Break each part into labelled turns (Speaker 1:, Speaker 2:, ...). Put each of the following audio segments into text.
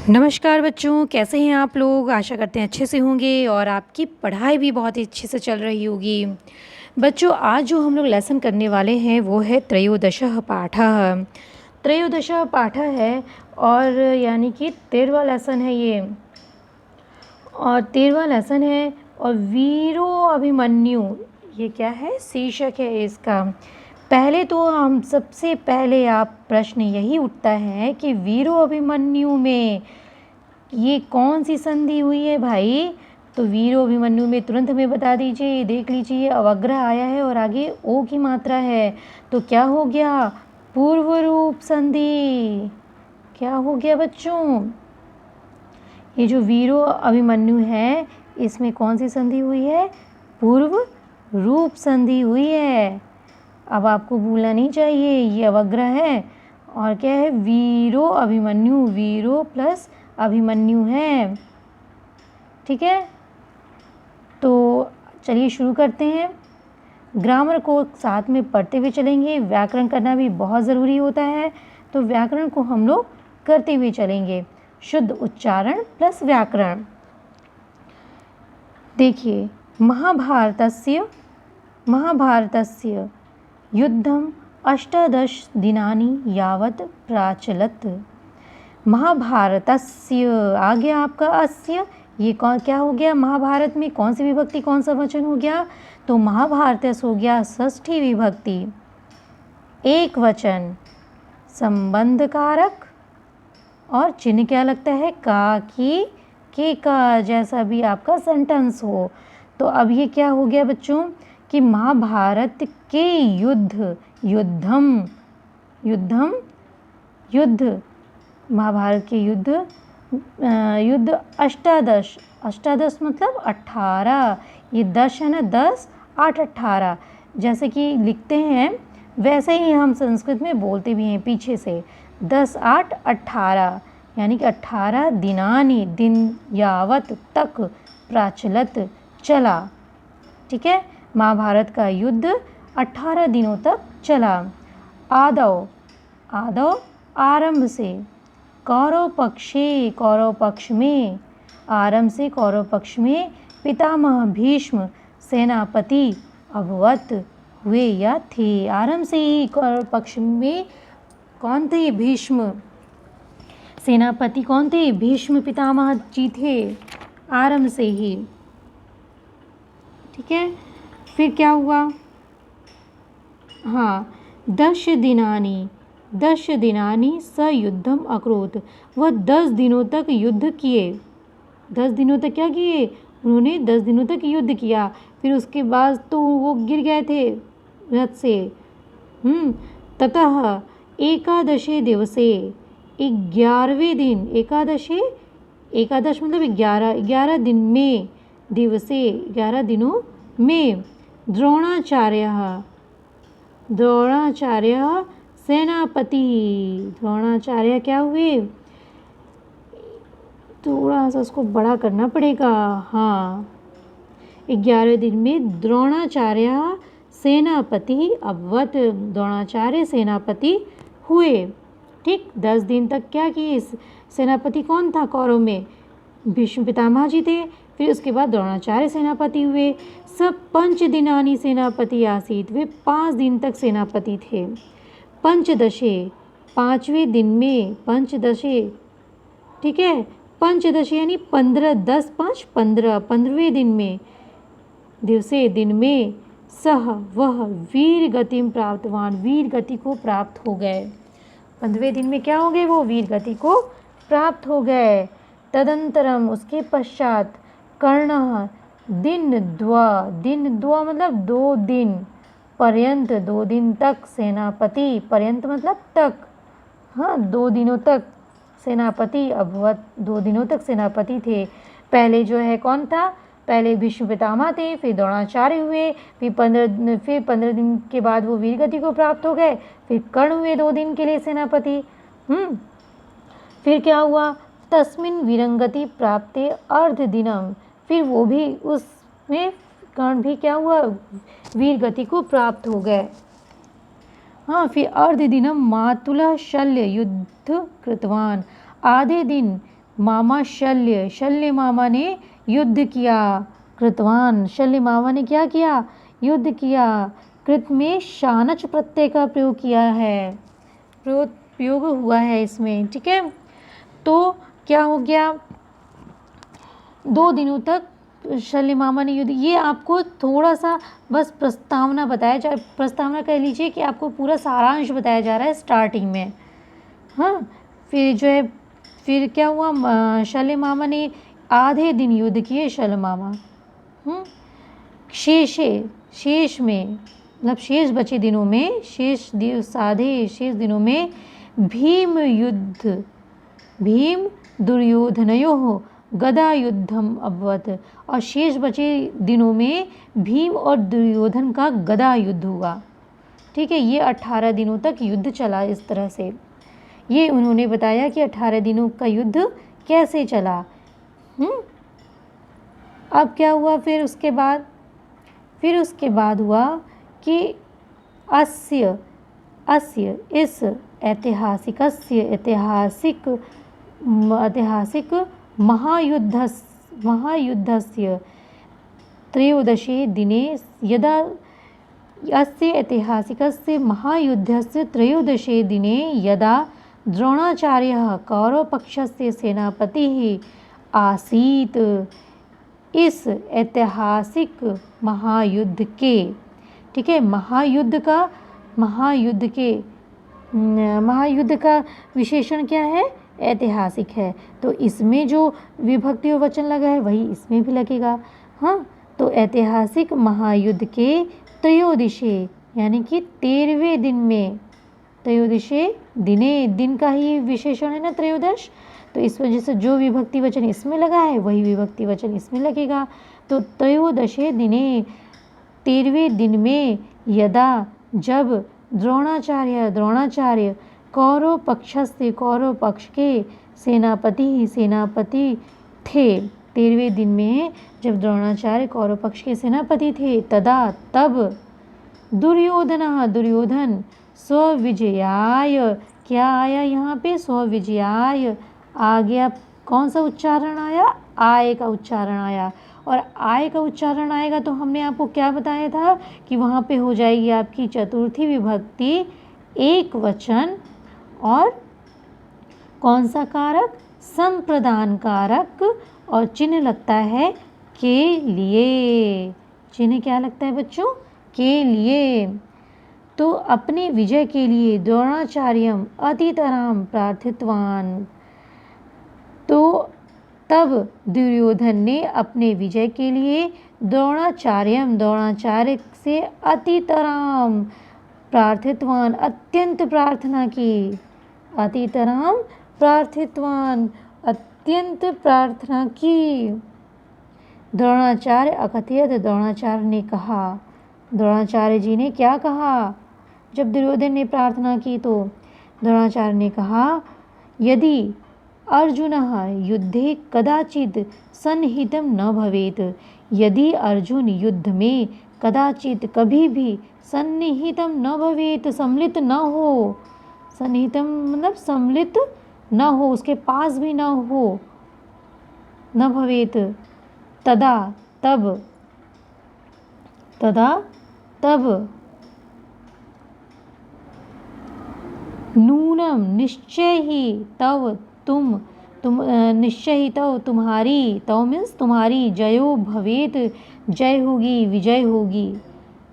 Speaker 1: नमस्कार बच्चों, कैसे हैं आप लोग। आशा करते हैं अच्छे से होंगे और आपकी पढ़ाई भी बहुत ही अच्छे से चल रही होगी। बच्चों, आज जो हम लोग लेसन करने वाले हैं वो है त्रयोदशः पाठः। त्रयोदशः पाठः है और यानी कि 13वां लेसन है ये, और 13वां लेसन है। और वीरो अभिमन्यु, ये क्या है, शीर्षक है इसका। पहले तो हम सबसे पहले आप प्रश्न यही उठता है कि वीरो अभिमन्यु में ये कौन सी संधि हुई है भाई। तो वीरो अभिमन्यु में तुरंत हमें बता दीजिए। देख लीजिए, अवग्रह आया है और आगे ओ की मात्रा है, तो क्या हो गया, पूर्व रूप संधि। क्या हो गया बच्चों, ये जो वीरो अभिमन्यु है इसमें कौन सी संधि हुई है, पूर्व रूप संधि हुई है। अब आपको भूलना नहीं चाहिए, ये अवग्रह है और क्या है, वीरो अभिमन्यु, वीरो प्लस अभिमन्यु है। ठीक है, तो चलिए शुरू करते हैं। ग्रामर को साथ में पढ़ते हुए चलेंगे। व्याकरण करना भी बहुत ज़रूरी होता है, तो व्याकरण को हम लोग करते हुए चलेंगे। शुद्ध उच्चारण प्लस व्याकरण। देखिए, महाभारतस्य युद्धम 18 दिनानि यावत् प्राचलत्। महाभारतस्य आ गया आपका अस्य, ये कौन क्या हो गया, महाभारत में कौन सी विभक्ति, कौन सा वचन हो गया, तो महाभारतस्य हो गया षष्ठी विभक्ति, एक वचन, संबंध कारक और चिन्ह क्या लगता है, का की के का, जैसा भी आपका सेंटेंस हो। तो अब ये क्या हो गया बच्चों कि महाभारत के युद्ध, युद्ध, महाभारत के युद्ध 18 मतलब 18, ये 10 है ना, 10 8 18, जैसे कि लिखते हैं वैसे ही हम संस्कृत में बोलते भी हैं पीछे से, 10 8 18, यानी कि 18 दिनानि, दिन यावत तक, प्राचलत चला। ठीक है, महाभारत का युद्ध 18 दिनों तक चला। आदौ आरंभ से, कौरव पक्ष में, आरंभ से कौरव पक्ष में, पितामह भीष्म सेनापति अभवत, हुए या थे। आरंभ से ही कौरव पक्ष में कौन थे, भीष्म। सेनापति कौन थे, भीष्म पितामह जी थे, आरंभ से ही। ठीक है, फिर क्या हुआ, हाँ, 10 दिनानि स युद्धम अकरोत्, वह 10 दिनों तक युद्ध किए। 10 दिनों तक क्या किए, उन्होंने 10 दिनों तक युद्ध किया। फिर उसके बाद तो वो गिर गए थे रथ से। ततः एकादशे दिवसे, 11वें दिन, एकादश मतलब 11 दिन में, दिवसे 11 दिनों में, द्रोणाचार्य सेनापति, द्रोणाचार्य क्या हुए, थोड़ा सा उसको बड़ा करना पड़ेगा, हाँ, 11वें दिन में द्रोणाचार्य सेनापति अभवत, द्रोणाचार्य सेनापति हुए। ठीक, 10 दिन तक क्या किए, सेनापति कौन था कौरव में, भीष्म पितामह जी थे। फिर उसके बाद द्रोणाचार्य सेनापति हुए। सब 5 दिनानि सेनापति आसीत, वे 5 दिन तक सेनापति थे। पंचदशे, 5वें दिन में, पंचदशे, ठीक है, पंचदशे यानी 15, 10 5 15, 15वें दिन में, दिवसे दिन में, सह वह वीर गतिम प्राप्तवान, वीर गति को प्राप्त हो गए। 15वें दिन में क्या हो गए, वो वीर गति को प्राप्त हो गए। तदंतरम, उसके पश्चात, कर्ण दिन द्वा मतलब 2 दिन, पर्यंत 2 दिन तक, सेनापति, पर्यंत मतलब तक, हाँ, 2 दिनों तक सेनापति अभवत, 2 दिनों तक सेनापति थे। पहले जो है कौन था, पहले भीष्म पितामह थे, फिर द्रोणाचार्य हुए, फिर 15 दिन के बाद वो वीर गति को प्राप्त हो गए। फिर कर्ण हुए 2 दिन के लिए सेनापति। फिर क्या हुआ, तस्मिन् वीरंगति प्राप्ते अर्ध दिनम, फिर वो भी उसमें कर्ण भी क्या हुआ, वीर गति को प्राप्त हो गए। हाँ, फिर अर्ध दिनम मातुलः शल्य युद्ध कृतवान, आधे दिन मामा शल्य, शल्य मामा ने युद्ध किया। कृतवान, शल्य मामा ने क्या किया? युद्ध किया। कृत में शानच प्रत्यय का प्रयोग किया है, प्रयोग हुआ है इसमें, ठीक है। तो क्या हो गया? 2 दिनों तक शल्य मामा ने युद्ध। ये आपको थोड़ा सा बस प्रस्तावना बताया जा, प्रस्तावना कह लीजिए कि आपको पूरा सारांश बताया जा रहा है स्टार्टिंग में। हाँ, फिर जो है फिर क्या हुआ? शल्य मामा ने आधे दिन युद्ध किए शल्य मामा। शेष में मतलब शेष बचे दिनों में, शेष दिनों में भीम दुर्योधनयोः गदा युद्धम अभवत। और शेष बचे दिनों में भीम और दुर्योधन का गदा युद्ध हुआ, ठीक है। ये 18 दिनों तक युद्ध चला इस तरह से। ये उन्होंने बताया कि 18 दिनों का युद्ध कैसे चला। अब क्या हुआ फिर उसके बाद? फिर उसके बाद हुआ कि इस ऐतिहासिक महायुद्धस्य त्रयोदशे दिने यदा अस्य ऐतिहासिकस्य महायुद्धस्य त्रयोदशे दिने यदा द्रोणाचार्यः कौरवपक्षस्य सेनापतिः आसीत्। इस ऐतिहासिक महायुद्ध के, ठीक है, महायुद्ध का विशेषण क्या है? ऐतिहासिक है। तो इसमें जो विभक्ति और वचन लगा है वही इसमें भी लगेगा। हाँ, तो ऐतिहासिक महायुद्ध के त्रयोदशे यानी कि 13वें दिन में, त्रयोदशे दिने, दिन का ही विशेषण है ना त्रयोदश, तो इस वजह से जो विभक्ति वचन इसमें लगा है वही विभक्ति वचन इसमें लगेगा। तो त्रयोदशे दिने, 13वें दिन में, यदा जब द्रोणाचार्य कौरव पक्ष के सेनापति थे। 13वें दिन में जब द्रोणाचार्य कौरव पक्ष के सेनापति थे, तदा तब दुर्योधन स्वविजयाय, क्या आया यहाँ पे? स्वविजयाय आ गया। कौन सा उच्चारण आया? आय का उच्चारण आया। और आय का उच्चारण आएगा तो हमने आपको क्या बताया था कि वहाँ पे हो जाएगी आपकी चतुर्थी विभक्ति एक वचन, और कौन सा कारक? संप्रदान कारक, और चिन्ह लगता है के लिए। चिन्ह क्या लगता है बच्चों? के लिए। तो अपने विजय के लिए द्रोणाचार्यम अतितराम प्रार्थितवान। तो तब दुर्योधन ने अपने विजय के लिए द्रोणाचार्य से अतितराम प्रार्थितवान, अत्यंत प्रार्थना की। अतितराम प्रार्थितवान, अत्यंत प्रार्थना की। द्रोणाचार्य अकथयत, द्रोणाचार्य ने कहा, द्रोणाचार्य जी ने क्या कहा? जब दुर्योधन ने प्रार्थना की तो द्रोणाचार्य ने कहा, यदि अर्जुनः युद्धे कदाचित् सन्निहितं न भवेत्, यदि अर्जुन युद्ध में कदाचित् कभी भी सन्निहितं न भवेत्, सम्मिलित न हो, सन्निहितं मतलब सम्मिलित न हो, उसके पास भी न हो, न भवेत्, तदा तब नूनम निश्चय ही तव निश्चय ही तव तुम्हारी, तव मीन्स तुम्हारी, जयो भवेत, जय होगी,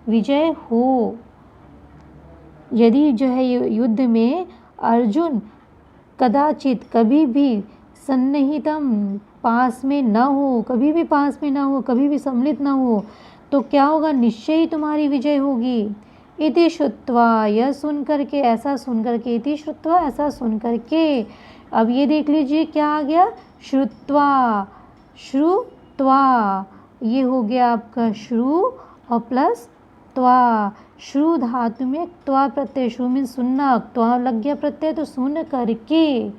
Speaker 1: विजय हो। यदि जो है युद्ध में अर्जुन कदाचित कभी भी सन्निहितम पास में न हो, कभी भी पास में ना हो, कभी भी सम्मिलित ना हो, तो क्या होगा? निश्चय ही तुम्हारी विजय होगी। इति श्रुत्वा, यह सुन करके, ऐसा सुन करके, इति श्रुत्वा, ऐसा सुन करके। अब ये देख लीजिए क्या आ गया? श्रुत्वा, ये हो गया आपका श्रु और प्लस त्वा। श्रु धातु में त्वा प्रत्यय, श्रु में सुनना, त्वा लग गया प्रत्यय तो सुन करके,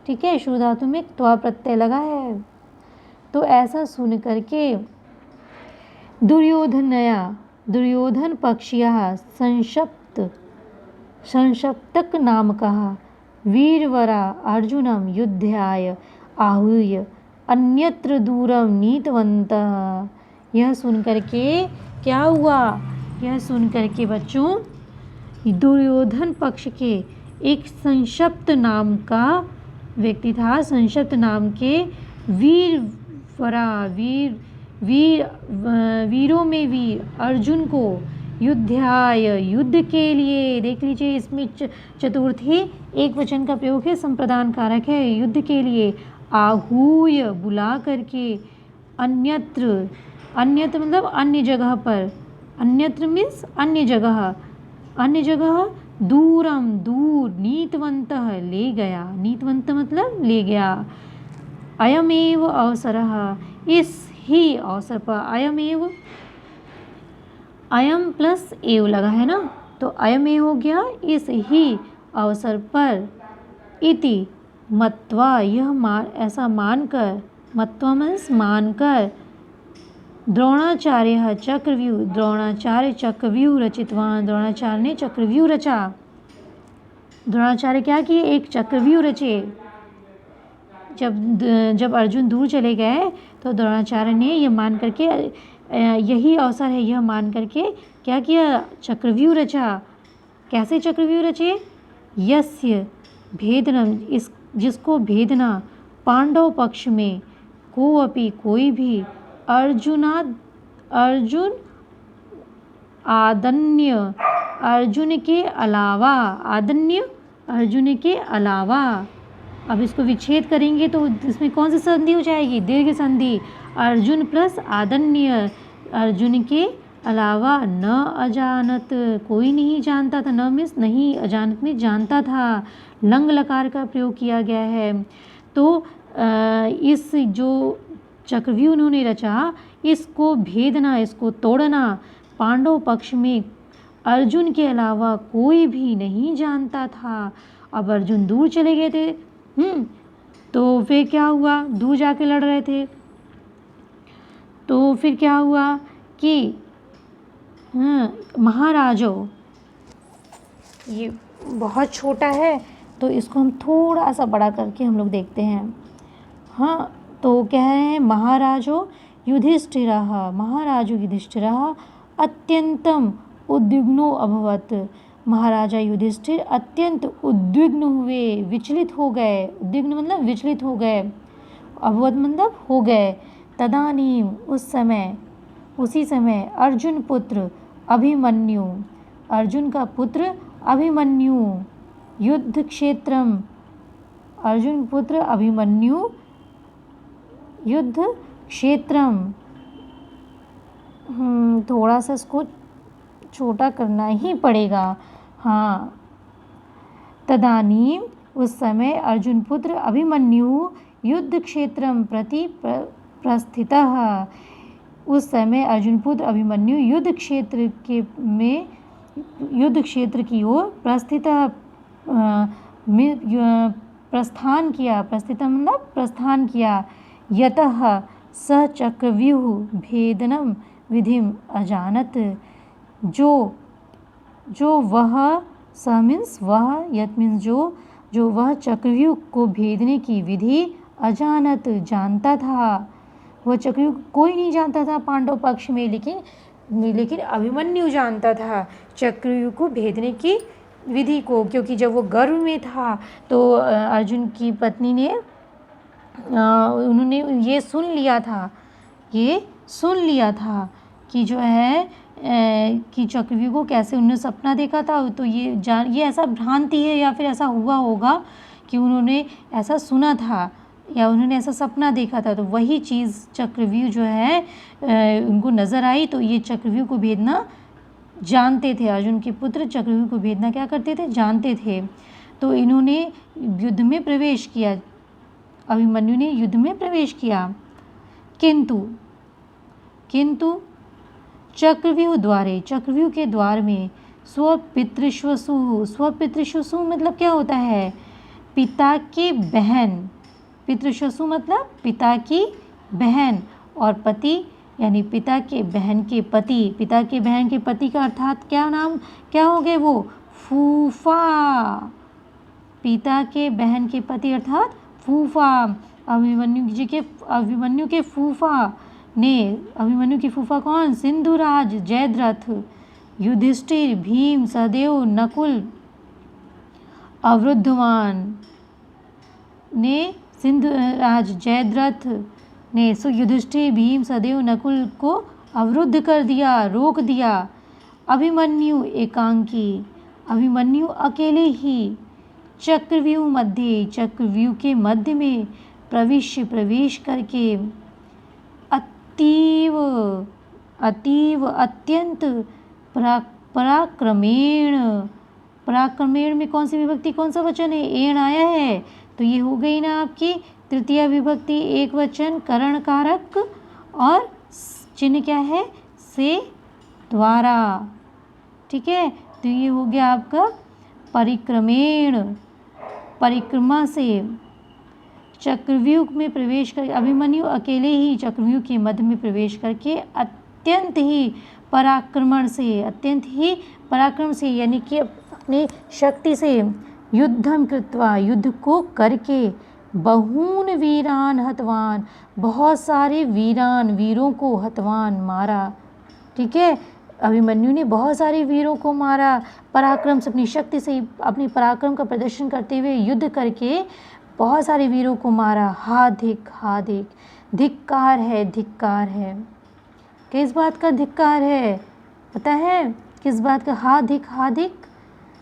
Speaker 1: ठीक है। श्रु धातु में त्वा प्रत्यय लगा है, तो ऐसा सुन करके दुर्योधन पक्षीयः संशप्तक नामकः वीरवरा अर्जुनम युद्धाय आहूय अन्यत्र दूरम नीतवन्तः। यह सुनकर के क्या हुआ? यह सुनकर के बच्चों दुर्योधन पक्ष के एक संशप्त नाम का व्यक्ति था। संशप्त नाम के वीरों में वीर अर्जुन को युद्धाय युद्ध के लिए, देख लीजिए इसमें चतुर्थी एक वचन का प्रयोग है, संप्रदान कारक है, युद्ध के लिए आहूय बुला करके, अन्यत्र, अन्यत्र मतलब अन्य जगह पर, अन्यत्र मीन्स अन्य जगह, अन्य जगह, दूरम दूर, नीतवंतः ले गया, नीतवंत मतलब ले गया, अयमेव अवसरः इस ही अवसर पर, अयमेव, अयम प्लस एव लगा है ना, तो अयमेव हो गया इस ही अवसर पर, इति मत्वा यह ऐसा मानकर, मत्वा मीन्स मानकर, द्रोणाचार्य चक्रव्यूह, द्रोणाचार्य चक्रव्यूह रचितवान, द्रोणाचार्य ने चक्रव्यूह रचा। द्रोणाचार्य क्या किए? एक चक्रव्यूह रचे। जब अर्जुन दूर चले गए तो द्रोणाचार्य ने यह मान करके, यही अवसर है यह मान करके क्या किया? चक्रव्यूह रचा। कैसे चक्रव्यूह रचे? यस्य भेदनम, इस जिसको भेदना, पांडव पक्ष में को अपि कोई भी, अर्जुन आदन्य, अर्जुन के अलावा, आदन्य अर्जुन के अलावा। अब इसको विच्छेद करेंगे तो इसमें कौन सी संधि हो जाएगी? दीर्घ संधि। अर्जुन प्लस आदन्य, अर्जुन के अलावा, न अजानत, कोई नहीं जानता था, न मीन्स नहीं, अजानत में जानता था, लंग लकार का प्रयोग किया गया है। तो इस जो चक्रव्यूह उन्होंने रचा, इसको भेदना, इसको तोड़ना पांडव पक्ष में अर्जुन के अलावा कोई भी नहीं जानता था। अब अर्जुन दूर चले गए थे, तो फिर क्या हुआ? दूर जाके लड़ रहे थे, तो फिर क्या हुआ कि महाराजों, ये बहुत छोटा है तो इसको हम थोड़ा सा बड़ा करके हम लोग देखते हैं। हाँ, तो कह रहे हैं महाराजो युधिष्ठिरः, महाराजो युधिष्ठिरः अत्यंतम उद्विग्नो अभवत्। महाराजा युधिष्ठिर अत्यंत उद्विग्न हुए, विचलित हो गए। उद्विग्न मतलब विचलित हो गए, अभवत् मतलब हो गए। तदानीम, उस समय, उसी समय, अर्जुन पुत्र अभिमन्यु, अर्जुन का पुत्र अभिमन्यु, युद्ध क्षेत्रम, अर्जुन पुत्र अभिमन्यु युद्ध क्षेत्रम, थोड़ा सा इसको छोटा करना ही पड़ेगा। हाँ, तदानीम, उस समय, अर्जुन पुत्र अभिमन्यु युद्ध क्षेत्रम प्रति प्रस्थितः, उस समय अर्जुन पुत्र अभिमन्यु युद्ध क्षेत्र के में, युद्ध क्षेत्र की ओर प्रस्थान किया, प्रस्थित मतलब प्रस्थान किया। यतः स चक्रव्यूह भेदनम विधिम अजानत, जो वह, स मीन्स वह, यत मीन्स जो वह चक्रव्यूह को भेदने की विधि अजानत जानता था। वह चक्रव्यूह कोई नहीं जानता था पांडव पक्ष में, लेकिन अभिमन्यु जानता था चक्रव्यूह को भेदने की विधि को, क्योंकि जब वो गर्भ में था तो अर्जुन की पत्नी ने, उन्होंने ये सुन लिया था कि जो है कि चक्रव्यूह को कैसे उन्होंने सपना देखा था। तो ये ऐसा भ्रांति है या फिर ऐसा हुआ होगा कि उन्होंने ऐसा सुना था या उन्होंने ऐसा सपना देखा था, तो वही चीज़ चक्रव्यूह जो है उनको नज़र आई। तो ये चक्रव्यूह को भेदना जानते थे, अर्जुन के पुत्र चक्रव्यूह को भेदना क्या करते थे? जानते थे। तो इन्होंने युद्ध में प्रवेश किया, अभिमन्यु ने युद्ध में प्रवेश किया। किंतु चक्रव्यूह द्वारे, चक्रव्यूह के द्वार में, स्वपितृश्वसु मतलब क्या होता है? पिता की बहन। पितृश्वसु मतलब पिता की बहन, और पति यानी पिता के बहन के पति। पिता के बहन के पति का अर्थात क्या हो गए? वो फूफा। पिता के बहन के पति अर्थात फूफा। अभिमन्यु के फूफा ने, अभिमन्यु की फूफा कौन? सिंधुराज, जयद्रथ, युधिष्ठिर, भीम, सहदेव, नकुल, अवरुद्धमान ने, सिंधुराज, जयद्रथ ने युधिष्ठिर, भीम, सहदेव, नकुल को अवरुद्ध कर दिया, रोक दिया। अभिमन्यु एकांकी, अभिमन्यु अकेले ही चक्रव्यूह के मध्य में प्रवेश करके अत्यंत पराक्रमेण में कौन सी विभक्ति, कौन सा वचन है? एण आया है, तो ये हो गई ना आपकी तृतीया विभक्ति, एक वचन, करण कारक, और चिन्ह क्या है? से, द्वारा। ठीक है, तो ये हो गया आपका परिक्रमेण, परिक्रमा से चक्रव्यूह में प्रवेश कर, अभिमन्यु अकेले ही चक्रव्यूह के मध्य में प्रवेश करके अत्यंत ही पराक्रम से यानी कि अपनी शक्ति से युद्धम कृत्वा, युद्ध को करके, बहून वीरान हतवान, बहुत सारे वीरों को हतवान, मारा। ठीक है, अभिमन्यु ने बहुत सारे वीरों को मारा, पराक्रम से, अपनी शक्ति से, अपने पराक्रम का प्रदर्शन करते हुए युद्ध करके बहुत सारे वीरों को मारा। हाधिक, धिक्कार है। किस बात का धिक्कार है पता है? किस बात का? हाधिक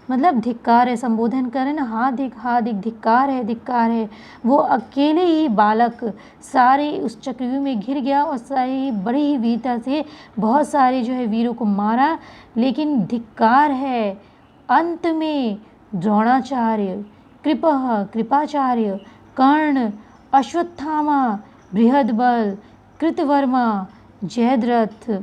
Speaker 1: मतलब धिक्कार है, संबोधन करें ना, हाधिक धिक्कार है। वो अकेले ही बालक सारे उस चक्रव्यूह में घिर गया और सारी ही बड़ी ही वीरता से बहुत सारे जो है वीरों को मारा, लेकिन धिक्कार है। अंत में द्रोणाचार्य, कृपाचार्य, कर्ण, अश्वत्थामा, बृहदबल, कृतवर्मा, जयद्रथ,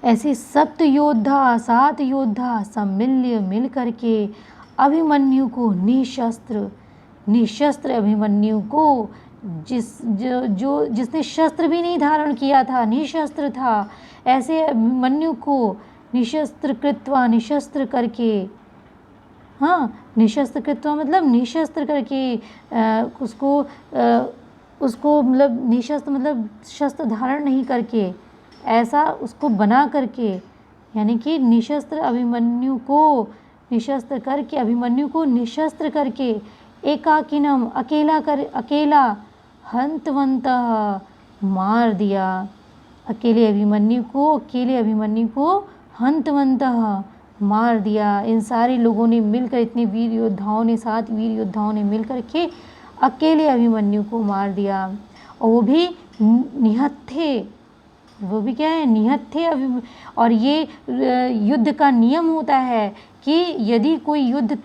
Speaker 1: ऐसे 7 योद्धा सब मिल करके अभिमन्यु को निशस्त्र अभिमन्यु को, जिसने शस्त्र भी नहीं धारण किया था, निशस्त्र था, ऐसे अभिमन्यु को निशस्त्र करके, हाँ, निशस्त्र कृत्वा मतलब निशस्त्र करके, उसको मतलब निशस्त्र मतलब शस्त्र धारण नहीं करके, ऐसा उसको बना करके, यानी कि अभिमन्यु को निशस्त्र करके एकाकिनम अकेला हंतवंतः मार दिया। अकेले अभिमन्यु को हंतवंतः मार दिया। इन सारे लोगों ने मिलकर, इतने वीर योद्धाओं ने, 7 वीर योद्धाओं ने मिलकर के अकेले अभिमन्यु को मार दिया, और वो भी निहत्थे। वो भी क्या है? निहत्थे। और ये युद्ध का नियम होता है कि यदि कोई युद्ध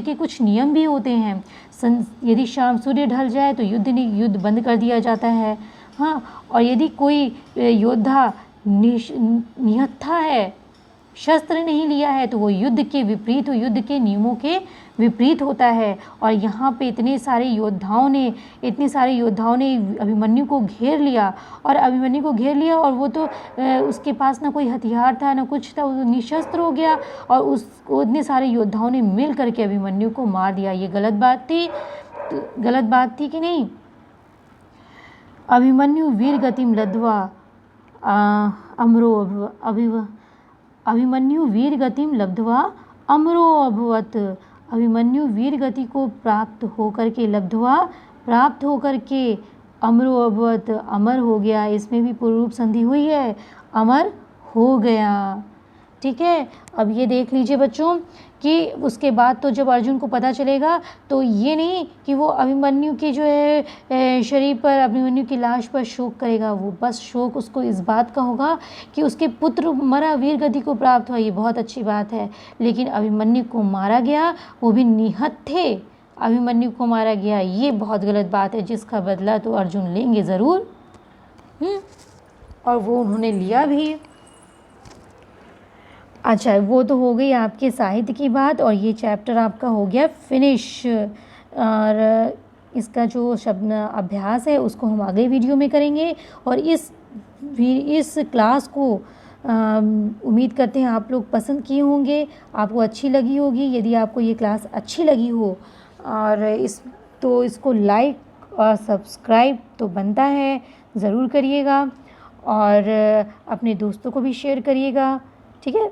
Speaker 1: के कुछ नियम भी होते हैं। यदि शाम सूर्य ढल जाए तो युद्ध बंद कर दिया जाता है, हाँ। और यदि कोई योद्धा निहत्था है, शस्त्र नहीं लिया है, तो वो युद्ध के नियमों के विपरीत होता है। और यहाँ पे इतने सारे योद्धाओं ने अभिमन्यु को घेर लिया, और वो तो उसके पास ना कोई हथियार था ना कुछ था, वो निशस्त्र हो गया, और उसको इतने सारे योद्धाओं ने मिल करके अभिमन्यु को मार दिया। ये गलत बात थी कि नहीं? अभिमन्यु वीर गतिम लब्ध्वा अभिमन्यु वीर गतिम लब्ध्वा अमरो अभवत। अभिमन्यु वीर गति को प्राप्त होकर के अमरो अभवत, अमर हो गया। इसमें भी पूर्व रूप संधि हुई है, अमर हो गया। ठीक है, अब ये देख लीजिए बच्चों कि उसके बाद तो जब अर्जुन को पता चलेगा, तो ये नहीं कि वो अभिमन्यु के जो है शरीर पर, अभिमन्यु की लाश पर शोक करेगा। वो बस शोक उसको इस बात का होगा कि उसके पुत्र मरा, वीर गति को प्राप्त हुआ, ये बहुत अच्छी बात है। लेकिन अभिमन्यु को मारा गया, वो भी निहत्थे अभिमन्यु को मारा गया, ये बहुत गलत बात है, जिसका बदला तो अर्जुन लेंगे ज़रूर। और वो उन्होंने लिया भी। अच्छा, वो तो हो गई आपके साहित्य की बात, और ये चैप्टर आपका हो गया फिनिश। और इसका जो शब्द अभ्यास है उसको हम आगे वीडियो में करेंगे। और इस क्लास को उम्मीद करते हैं आप लोग पसंद किए होंगे, आपको अच्छी लगी होगी। यदि आपको ये क्लास अच्छी लगी हो और इसको लाइक और सब्सक्राइब तो बनता है, ज़रूर करिएगा और अपने दोस्तों को भी शेयर करिएगा, ठीक है।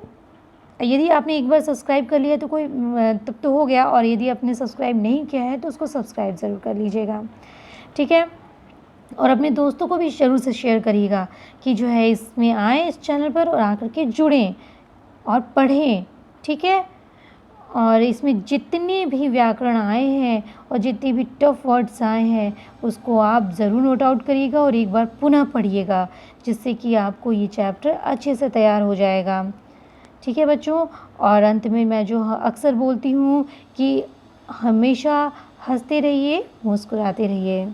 Speaker 1: यदि आपने एक बार सब्सक्राइब कर लिया तो कोई तब तो हो गया, और यदि आपने सब्सक्राइब नहीं किया है तो उसको सब्सक्राइब ज़रूर कर लीजिएगा, ठीक है। और अपने दोस्तों को भी ज़रूर से शेयर करिएगा कि जो है इसमें आएँ इस चैनल पर और आकर के जुड़ें और पढ़ें, ठीक है। और इसमें जितने भी व्याकरण आए हैं और जितने भी टफ वर्ड्स आए हैं उसको आप ज़रूर नोट आउट करिएगा और एक बार पुनः पढ़िएगा, जिससे कि आपको ये चैप्टर अच्छे से तैयार हो जाएगा, ठीक है बच्चों। और अंत में मैं जो अक्सर बोलती हूँ कि हमेशा हंसते रहिए, मुस्कुराते रहिए।